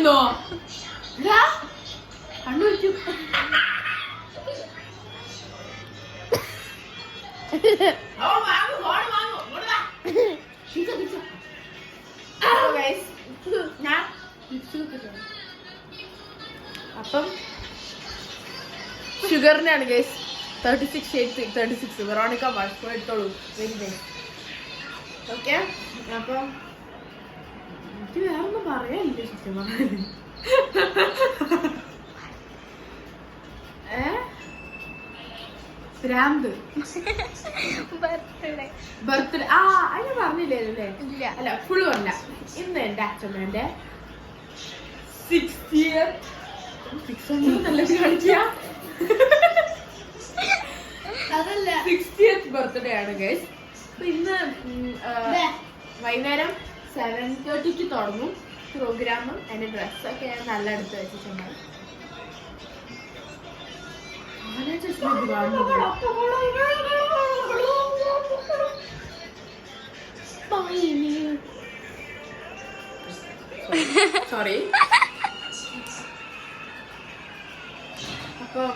കണ്ണുരിക്കുന്നോ കണ്ണുരിക്കും അപ്പം ഷുഗറിനാണ് guys 36 Veronica wash എടുത്തോളൂ very nice okay അപ്പം എനിക്ക് വേറൊന്നും പറയാനില്ല സത്യം പറഞ്ഞാൽ ഭ്രാന്ത് ബർത്ത്ഡേ അതിന് പറഞ്ഞില്ലേ അല്ല ഫുള്ളും അല്ല ഇന്ന് എന്റെ അച്ഛമ്മേന്റെ 60th ബർത്ത്ഡേ ആണ് ഗൈസ്. അപ്പൊ ഇന്ന് വൈകുന്നേരം 7:30 തുടങ്ങും പ്രോഗ്രാമും. എന്റെ ഡ്രസ്സൊക്കെ ഞാൻ നല്ല എടുത്ത് വെച്ചിട്ടുണ്ട്. സോറി. അപ്പം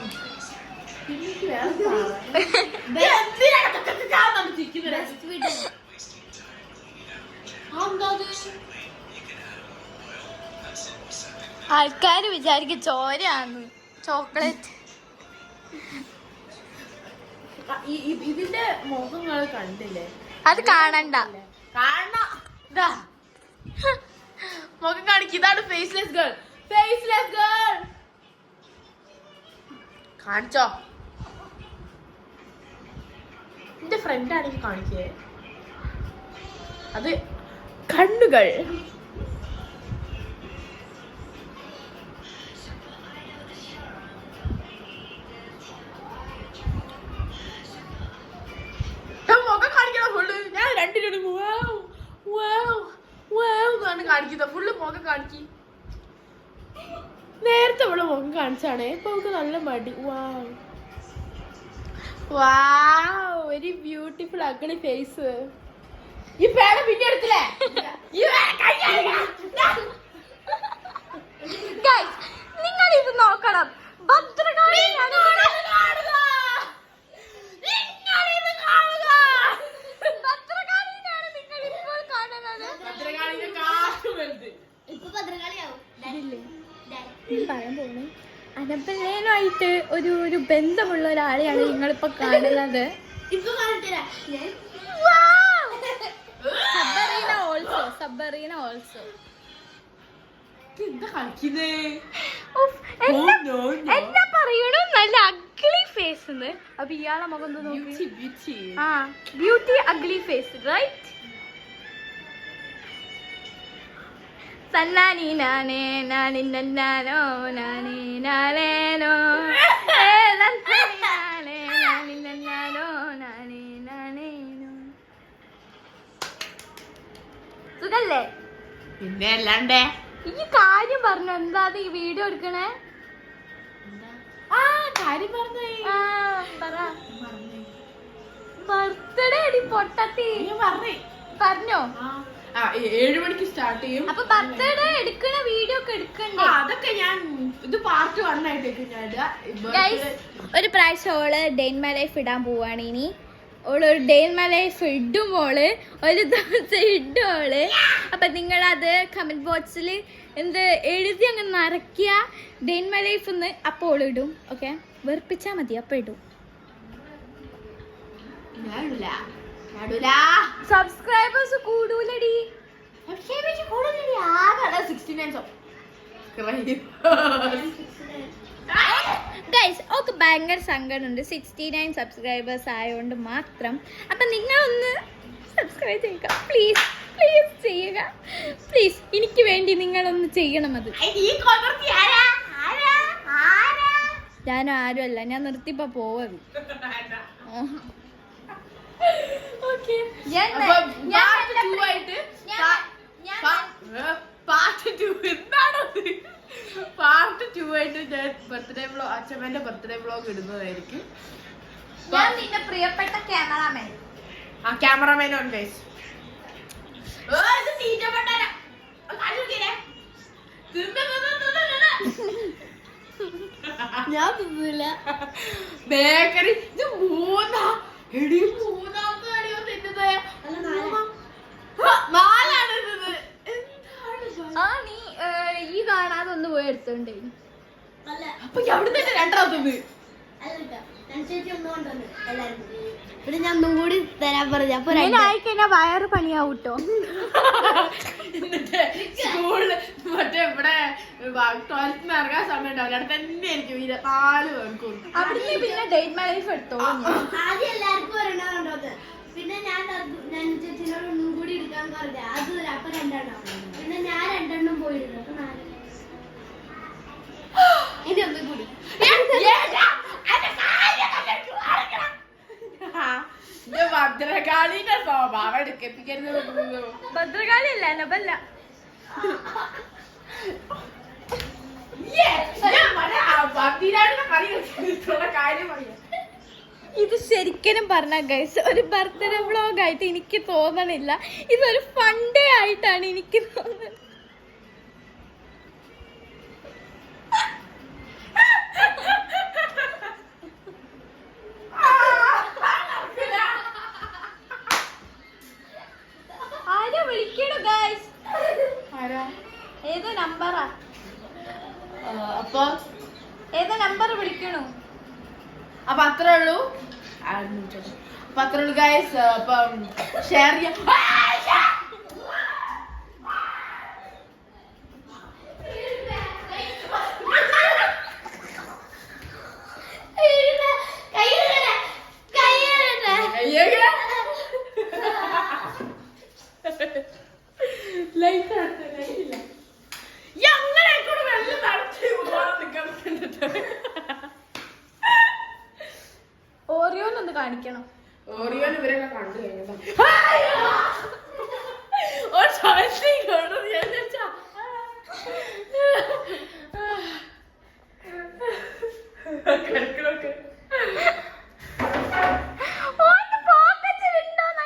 ആൾക്കാര് വിചാരിക്കും ചോരയാണ് ചോക്ലേറ്റ്. ഇതിന്റെ മുഖങ്ങൾ കണ്ടില്ലേ? അത് കാണണ്ട, കാണണം. മുഖം കാണിക്കും. ഇതാണ് ഫേസ്ലെസ് ഗേൾ. ഫേസ്ലെസ് ഗേൾ കാണിച്ചോ? എന്റെ ഫ്രണ്ട് ആണെങ്കിൽ കാണിക്കേ. അത് കണ്ണുകൾ. മുഖം കാണിക്കണം ഫുള്ള്. ഞാൻ രണ്ടിനും കാണിക്കുന്നത് ഫുള്ള് മുഖം കാണിക്കി. നേരത്തെ ഇവിടെ മുഖം കാണിച്ചാണ്. ഇപ്പൊ നമുക്ക് നല്ല മടി. Very beautiful ugly face. ഈ പേട പിന്നെ എടുത്തില്ലേ? നിങ്ങൾ ഇത് നോക്കണം. ഭദ്രകാളിയാണ് നിങ്ങൾ ഇപ്പോൾ കാണുന്നത്. പറയാൻ പോകുന്നു അനപ്പനായിട്ട് ഒരു ബന്ധമുള്ള ഒരാളെയാണ് നിങ്ങളിപ്പോ കാണുന്നത്. സബറീന ഓൾസോ എന്നാ പറയണു നല്ല അഗ്ലി ഫേസ്. അപ്പൊ ഇയാളെ മുഖം ബ്യൂട്ടി അഗ്ലി ഫേസ് റൈറ്റ്. സന്നാനി നാനേ നാനി നന്നാനോ നാനി നാനേനോ നാനേ നാനി നന്നാനോ നാനി നാനേനോ. സുഖല്ലേ? പിന്നെ അല്ലാണ്ടേ ഈ കാര്യം പറഞ്ഞു. എന്താ ഈ വീഡിയോ എടുക്കണേ? കാര്യം പറഞ്ഞേ. ബർത്ത്ഡേ അടി പൊട്ടത്തി പറഞ്ഞോ? 7 മണിക്ക് സ്റ്റാർട്ട് ചെയ്യും. അപ്പൊ ബർത്ത്ഡേ എടുക്കണ വീഡിയോ ഒക്കെ എടുക്കണ്ടേ? അതൊക്കെ ഞാൻ ഇത് പാർട്ട് 1 ആയിട്ടേക്ക് ഞാൻ ഒരു പ്രാവശ്യം ഓള് ഡേ ഇൻ മൈ ലൈഫ് ഇടാൻ പോവാണ്. ഇനി ഓളൊരു ഡേ ഇൻ മൈ ലൈഫ് ഇടും. ഓള് ഒരു ദിവസം ഇടും ഓള്. അപ്പൊ നിങ്ങളത് കമന്റ് ബോക്സിൽ എന്ത് എഴുതി അങ്ങ് നിറയ്ക്കുക ഡേ ഇൻ മൈ ലൈഫ് എന്ന്. അപ്പോൾ ഓള് ഇടും. ഓക്കെ, വെറുപ്പിച്ചാ മതി. അപ്പൊ ഇടും. സബ്സ്ക്രൈബേഴ്സ് കൂടൂലടി. ഗൈസ് ഒക്കെ ഭയങ്കര സങ്കടമുണ്ട് 69 സബ്സ്ക്രൈബേഴ്സ് ആയതുകൊണ്ട് മാത്രം. അപ്പൊ നിങ്ങളൊന്ന് സബ്സ്ക്രൈബ് ചെയ്യുക പ്ലീസ്. പ്ലീസ് ചെയ്യുക പ്ലീസ്. എനിക്ക് വേണ്ടി നിങ്ങളൊന്ന് ചെയ്യണം. അത് ഞാൻ ആരുമല്ല. ഞാൻ നിർത്തിപ്പോ പോവത്. പാർട്ട് 2 ആയിട്ട് ഞാൻ ബർത്ത്ഡേ വ്ലോഗ് അച്ഛമ്മന്റെ ബർത്ത്ഡേ വ്ലോഗ് ഇടുന്നതായിരിക്കും. ഞാൻ നിന്റെ പ്രിയപ്പെട്ട ക്യാമറാമാൻ. Cameraman on guys. ഞാൻ തിന്നില്ല. ബേക്കറി ഇത് മൂന്നാമത്തെ അടിയോ തിന്നത് നാലാണ് തിന്നത്. ആ നീ ഈ കാണാതെ ഒന്ന് പോയി എടുത്തോണ്ടേ. അപ്പൊ അവിടെ തന്നെ രണ്ടാമത്തത് ഇവിടെ ഞാൻ ഒന്നും കൂടി തരാൻ പറഞ്ഞു. അപ്പൊ ആയിക്കഴിഞ്ഞാ വയറ് പണിയാവൂട്ടോ. എന്നിട്ട് സ്കൂളില് മറ്റേ ഇവിടെ ടോയ്ലറ്റിന് ഇറങ്ങാൻ സമയം ഉണ്ടാവില്ല. അവിടെ തന്നെ ആയിരിക്കും 24 മണിക്കൂർ. അവിടുന്ന് പിന്നെ ഡേറ്റ് മൈ ലൈഫ് എടുത്തോ. ആദ്യം എല്ലാവർക്കും ഒരെണ്ണം കൊണ്ടുവന്നത്. പിന്നെ ഞാൻ ചേച്ചിനോട് ഒന്നും കൂടി എടുക്കാൻ പറഞ്ഞ അത് അപ്പൊ 2 എണ്ണം. പിന്നെ ഞാൻ 2 എണ്ണം പോയിരുന്നു. അപ്പൊ 4 ഇനി ഒന്നും കൂടി. ഭദ്രകാളിന്റെ സ്വഭാവം എടുക്കപ്പിക്കരുത്. ഭദ്രകാളി അല്ല നബല്ല. ഇത് ശരിക്കും പറഞ്ഞ ഗൈസ് ഒരു ബർത്ത്ഡേ വ്ളോഗ് ആയിട്ട് എനിക്ക് തോന്നണില്ല. ഇതൊരു ഫണ്ടേ ആയിട്ടാണ് എനിക്ക് തോന്നുന്നത്. ആരാ വിളിക്കണു ഗൈസ്? ഏതോ നമ്പറാ. അപ്പൊ ഏതോ നമ്പർ വിളിക്കണു. അപ്പൊ അത്രേ ഉള്ളൂ. അപ്പൊ അത്രേ ഉള്ളൂ ഗൈസ്. അപ്പം ഷെയർ ചെയ്യാം. ഓറിയോന്നൊന്ന് കാണിക്കണം. ഓറിയോൻ ഇവരൊക്കെ കണ്ടു കഴിഞ്ഞു.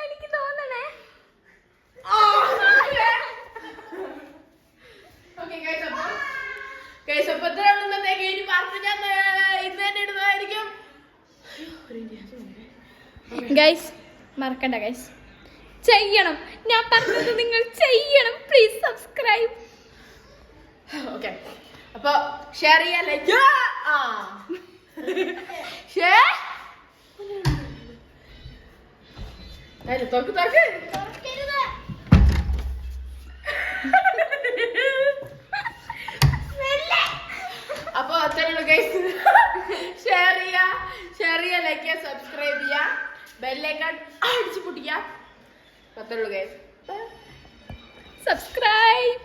എനിക്ക് തോന്നണേ. ഗൈസ് മറക്കണ്ട ഗൈസ്, ചെയ്യണം. ഞാൻ പറഞ്ഞത് നിങ്ങൾ ചെയ്യണം. Please subscribe. ഓക്കെ അപ്പൊ ഷെയർ ചെയ്യാൻ ലൈക്ക് തോക്ക് തോക്ക് അപ്പൊ അത്രയുള്ളൂ ഗൈസ്. ഷെയർ ചെയ്യാ ലൈക്ക് ചെയ്യാ സബ്സ്ക്രൈബ് ചെയ്യാ ബെല്ലൈക്കൺ അടിച്ചു പൊട്ടിക്കുക. അത്രയുള്ളൂ ഗൈസ്. സബ്സ്ക്രൈബ്.